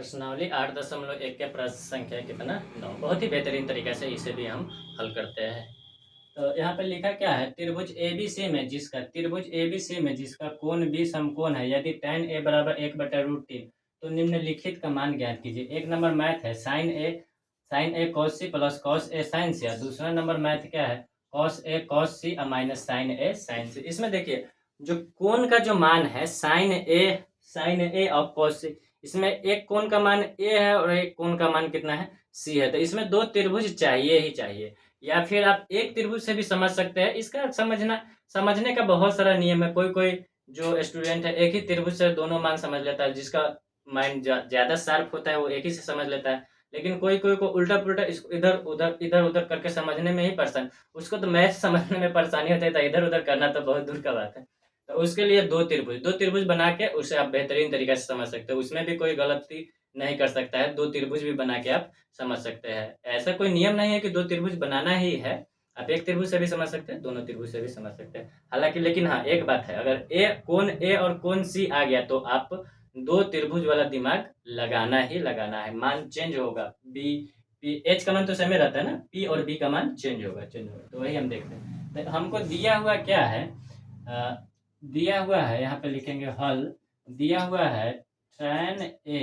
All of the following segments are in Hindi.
प्रश्नावली 8.1 के प्रश्न संख्या कितना 9। बहुत ही बेहतरीन तरीके से इसे भी हम हल करते हैं। तो यहाँ पे लिखा क्या है, त्रिभुज ABC में जिसका कोण B समकोण है, यदि tan A बराबर 1/√3 तो निम्नलिखित का मान ज्ञात कीजिए। एक नंबर मैथ है sin A cos C plus cos A sin C। दूसरा नंबर मैथ क्या है, cos A cos C minus sin A sin C। इसमें देखिए जो कोण का जो मान है sin A और cos C, इसमें एक कोण का मान A है और एक कोण का मान कितना है, C है। तो इसमें दो त्रिभुज चाहिए ही चाहिए, या फिर आप एक त्रिभुज से भी समझ सकते हैं। इसका समझने का बहुत सारा नियम है। कोई जो स्टूडेंट है एक ही त्रिभुज से दोनों मान समझ लेता है, जिसका माइंड ज्यादा शार्प होता है वो एक ही से समझ लेता है। लेकिन कोई को उल्टा पुल्टा इसको इधर उधर करके समझने में ही परेशान, उसको तो मैथ समझने में परेशानी होती है, तो इधर उधर करना तो बहुत दूर का बात है। तो उसके लिए दो त्रिभुज बना के उसे आप बेहतरीन तरीके से समझ सकते हो। उसमें भी कोई गलती नहीं कर सकता है। दो त्रिभुज भी बना के आप समझ सकते हैं। ऐसा कोई नियम नहीं है कि दो त्रिभुज बनाना ही है, आप एक त्रिभुज से भी समझ सकते हैं, दोनों त्रिभुज से भी समझ सकते हैं। हालांकि लेकिन हाँ एक बात है, अगर कोण ए और कोण सी आ गया तो आप दो त्रिभुज वाला दिमाग लगाना ही लगाना है। मान चेंज होगा, बी पी एच का मान तो सेम रहता है ना, पी और बी का मान चेंज होगा। तो वही हम देखते हैं। तो हमको दिया हुआ क्या है, दिया हुआ है, यहाँ पे लिखेंगे हल। दिया हुआ है tan A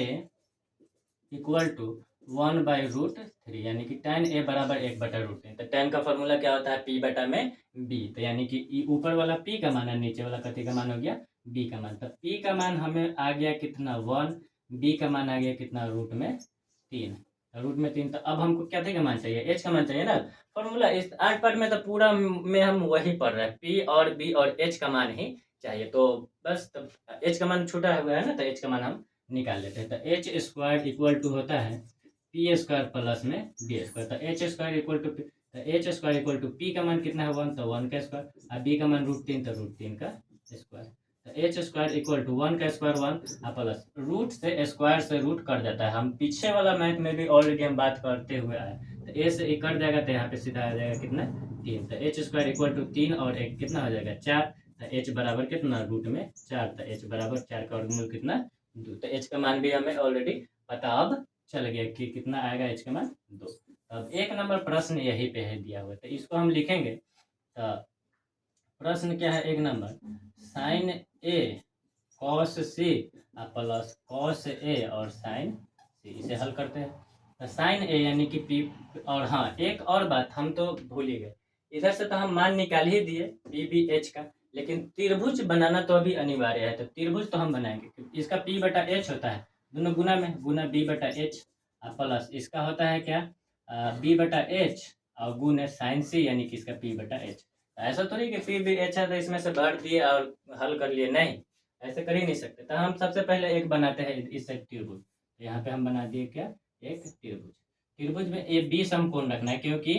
इक्वल टू 1/√3, यानी कि tan A बराबर 1/√3। तो tan का फॉर्मूला क्या होता है, P बटा में B। तो यानी कि ऊपर वाला P का मान है, नीचे वाला कथी का मान हो गया, B का मान। तो P का मान हमें आ गया कितना 1, B का मान आ गया कितना √3। तो अब हमको क्या का मान चाहिए, H का मान चाहिए ना। फॉर्मूला इस आठ पार्ट में तो पूरा में हम वही पढ़ रहे हैं, P और B और H का मान ही चाहिए। तो बस तब H का मान छूटा हुआ है ना, तो H का मान हम निकाल लेते हैं। तो एच स्क्वायर इक्वल टू होता है पी स्क्वायर प्लस में बी स्क्वायर। तो H square equal to P का मान कितना है 1, तो 1 का स्क्वायर, और बी का मान √3 तो √3 का स्क्वायर। तो एच स्क्वायर इक्वल टू 1 का स्क्वायर 1 प्लस रूट से स्क्वायर से रूट कट जाता है। हम पीछे वाला मैथ में भी ऑलरेडी हम बात करते हुए आए। तो ए से कट जाएगा, तो यहाँ पे सीधा आ जाएगा कितना 3। तो एच स्क्वायर इक्वल टू 3 और एक कितना हो जाएगा 4। तो एच बराबर कितना √4। तो एच बराबर 4 का वर्गमूल कितना 2। तो एच का मान भी हमें ऑलरेडी पता अब चल गया कि कितना आएगा एच का मान 2। अब एक नंबर प्रश्न यही पे है दिया हुआ, तो इसको हम लिखेंगे। तो प्रश्न क्या है, एक number sign A cos C plus cos A और साइन सी, इसे हल करते हैं। तो साइन ए यानी कि पी, और हाँ एक और बात हम तो भूल ही गए, इधर से तो हम मान निकाल ही दिए पी बी एच का, लेकिन त्रिभुज बनाना तो अभी अनिवार्य है। तो त्रिभुज तो हम बनाएंगे, इसका पी बटा एच होता है, दोनों गुना में गुना बी बटा एच, प्लस इसका होता है क्या बी बटा एच और गुण है साइन सी, यानी कि इसका पी बटा एच। ऐसा तो नहीं कि पी बी एच है तो इसमें से भर दिए और हल कर लिए, नहीं ऐसे कर ही नहीं सकते। तो हम सबसे पहले एक बनाते हैं इस साइड त्रिभुज। यहाँ पे हम बना दिए क्या, एक त्रिभुज में ए बी समकोण रखना है, क्योंकि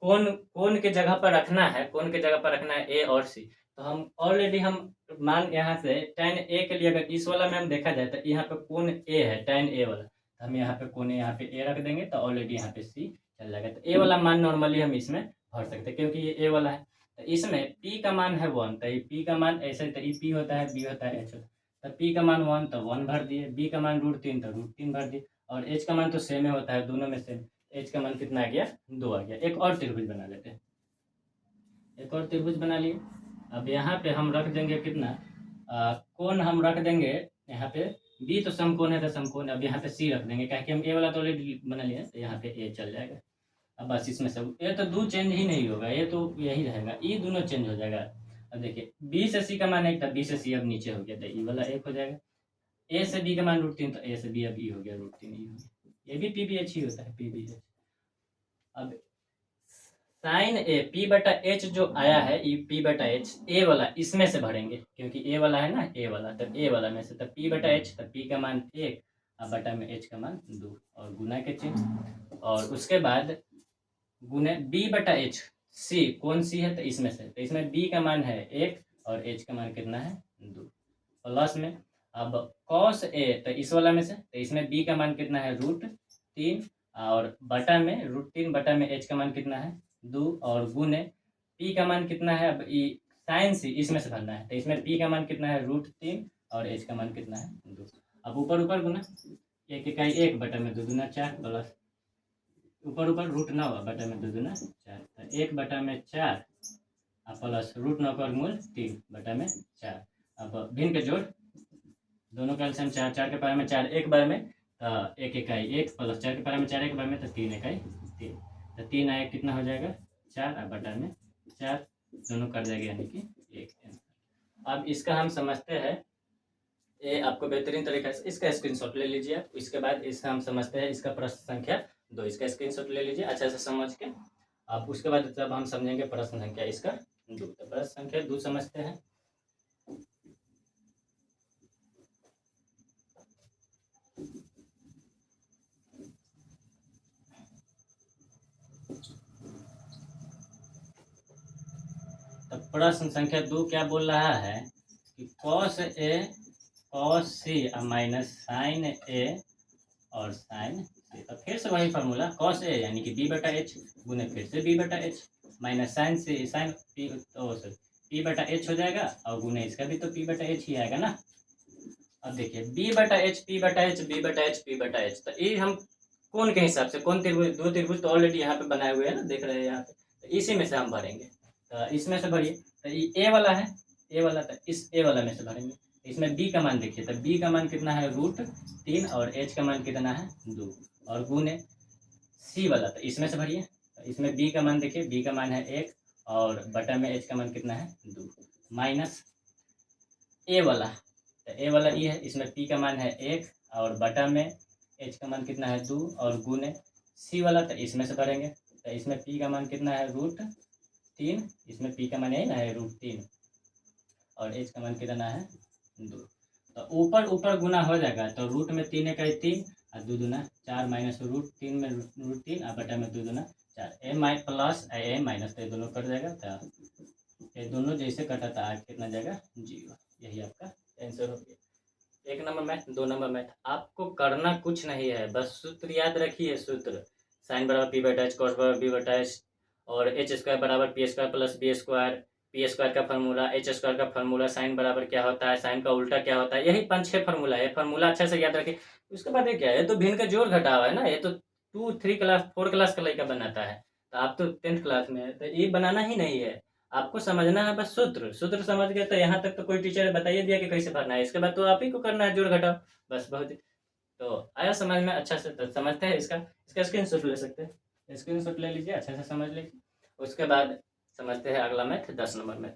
कोण के जगह पर रखना है, कोण के जगह पर रखना है ए और सी। तो हम ऑलरेडी हम मान यहाँ से tan ए के लिए, अगर इस वाला में हम देखा जाए तो यहाँ पे कोण ए है tan ए वाला, तो हम यहाँ पे कोण यहाँ पे ए रख देंगे, तो ऑलरेडी यहाँ पे सी चल जाएगा। तो ए वाला मान नॉर्मली हम इसमें भर सकते हैं, क्योंकि ये ए वाला है। तो इसमें p का मान है 1, तो p का मान ऐसे, तो p होता है, b होता है h होता है। तो p का मान 1 तो 1 भर दिए, b का मान √3 तो √3 भर दिए, और h का मान तो सेम होता है, दोनों में सेम। h का मान कितना आ गया 2 आ गया। एक और त्रिभुज बना लेते हैं, एक और त्रिभुज बना लिए। अब यहाँ पे हम रख देंगे कितना कोण हम रख देंगे यहाँ पे, b तो समकोण है तो समकोण। अब यहाँ पे c रख देंगे, क्या कि हम a वाला तो ऑलरेडी बना लिया, तो यहाँ पे a चल जाएगा। अब बस इसमें सब ये तो दो चेंज ही नहीं होगा, ये तो यही रहेगा, ई दोनों चेंज हो जाएगा। अब देखिए बी से सी का मान एक था, बी से सी अब नीचे हो गया, तो ई वाला एक हो जाएगा। ए से बी का मान √3, तो ए से बी अब ई हो गया √3 ई हो गया। ये भी पी बी एच ही होता है, पी बी एच। अब साइन ए पी बटा एच जो आया है, ये पी बटा एच ए वाला इसमें से भरेंगे, क्योंकि ए वाला है ना, ए वाला, तब ए वाला में से, तब पी बटा एच, तब पी का मान 1 और बटा में एच का मान 2, और गुना के चिन्ह। और उसके बाद गुने बी बटा एच, सी कौन सी है, तो इसमें से, तो इसमें बी का मान है 1 और एच का मान कितना है 2, प्लस में अब कॉस ए, तो इस वाला में से, तो इसमें बी का मान कितना है √3, और बटा में √3 बटा में एच का मान कितना है 2, और गुने पी का मान कितना है, अब साइन सी इसमें से भरना है, तो इसमें पी का मान कितना है √3 और एच का मान कितना है 2। अब ऊपर ऊपर गुना, 1 इकाई 1 बटा में 2 दूना 4 प्लस ऊपर ऊपर रूट 9 बटा में 2 दूना 4 तो 1 बटा में 4 प्लस रूट 9 का वर्गमूल 3 बटा में 4। अब भिन्न के जोड़ दोनों का एलसीएम 4 4 के पावर में 4 एक बार में तो 1 इकाई 1 प्लस 4 के पावर में 4 एक बार में तो 3 इकाई 3 तो 3 आया कितना हो जाएगा 4 बटा में 4 दोनों कर देंगे यानी कि 1। अब इसका हम समझते हैं, ये आपको बेहतरीन तरीके से इसका स्क्रीनशॉट ले लीजिए। इसके बाद इसका हम समझते हैं इसका प्रश्न संख्या 2, इसका स्क्रीनशॉट ले लीजिए अच्छा से समझ के। अब उसके बाद जब हम समझेंगे प्रश्न संख्या इसका 2, तो प्रश्न संख्या 2 समझते हैं। तो प्रश्न संख्या 2 क्या बोल रहा है कि cos A cos C minus sine A और साइन C। तो फिर से वही फार्मूला cos A यानी कि b बटा h गुने फिर से b बटा h minus sine C sine p बटा h हो जाएगा और गुने इसका भी तो p बटा h ही आएगा ना। अब देखिए b बटा h p बटा h b बटा h p बटा h, तो ये हम कौन के हिसाब से कौन त्रिभुज, 2 त्रिभुज तो ऑलरेडी यहाँ पे बनाए हुए हैं ना, देख रहे हैं यहाँ पे, तो इसी में से हम भरेंगे। तो इसमें से भरिए, तो ये a वाला है, a वाला, तो इस a वाला में से भरेंगे। इसमें b का मान देखिए, तो b का मान कितना है √3 और h का मान कितना है 2 और गुने c वाला, तो इसमें से भरिए। तो इसमें b का मान देखिए, b का मान है 1 और बटा में h का मान कितना है 2 माइनस a वाला, तो a वाला ये है, इसमें p का मान है 1 और बटा में h का मान कितना है 2 और गुने c वाला, तो इसमें से भरेंगे। तो इसमें p का मान कितना है √3, इसमें p का मान यही ना है √3 और h का मान कितना है 2, तो ऊपर ऊपर गुना हो जाएगा। तो रूट में 3 इकाई 3 और 2 दूना 4 माइनस √3 में √3 और बटा में 2 दूना 4 a प्लस a माइनस, तो ये दोनों कट जाएगा। तो ये दोनों जैसे कटा था आज कितना जाएगा 0। यही आपका आंसर हो गया। 1 नंबर मैथ। 2 नंबर मैथ आपको करना कुछ नहीं है, बस सूत्र याद रखिए। सूत्र साइन बराबर p बटा h, कॉस बराबर b बटा h और h स्क्वायर बराबर p square plus b square, P square का फार्मूला, एच स्क्वायर का फार्मूला, साइन बराबर क्या होता है, साइन का उल्टा क्या होता है, यही 5-6 फार्मूला है। फार्मूला अच्छा से याद रखिए। उसके बाद ये क्या है, ये तो भिन्न का जोड़ घटाव है ना, ये तो 2, 3 क्लास 4 क्लास का लड़का बनाता है, तो आप तो 10th क्लास में है, तो ये बनाना ही नहीं है। आपको समझना है बस सूत्र। सूत्र समझ गए तो यहाँ तक तो कोई टीचर बताइए दिया कि कैसे भरना है, इसके बाद तो आप ही को करना है जोड़ घटाव, बस बहुत ही। तो आया समझ में अच्छा से, तो समझते हैं इसका स्क्रीनशॉट ले सकते हैं, स्क्रीनशॉट ले लीजिए अच्छा से समझ लीजिए। उसके बाद समझते हैं अगला मैथ, 10 नंबर मैथ।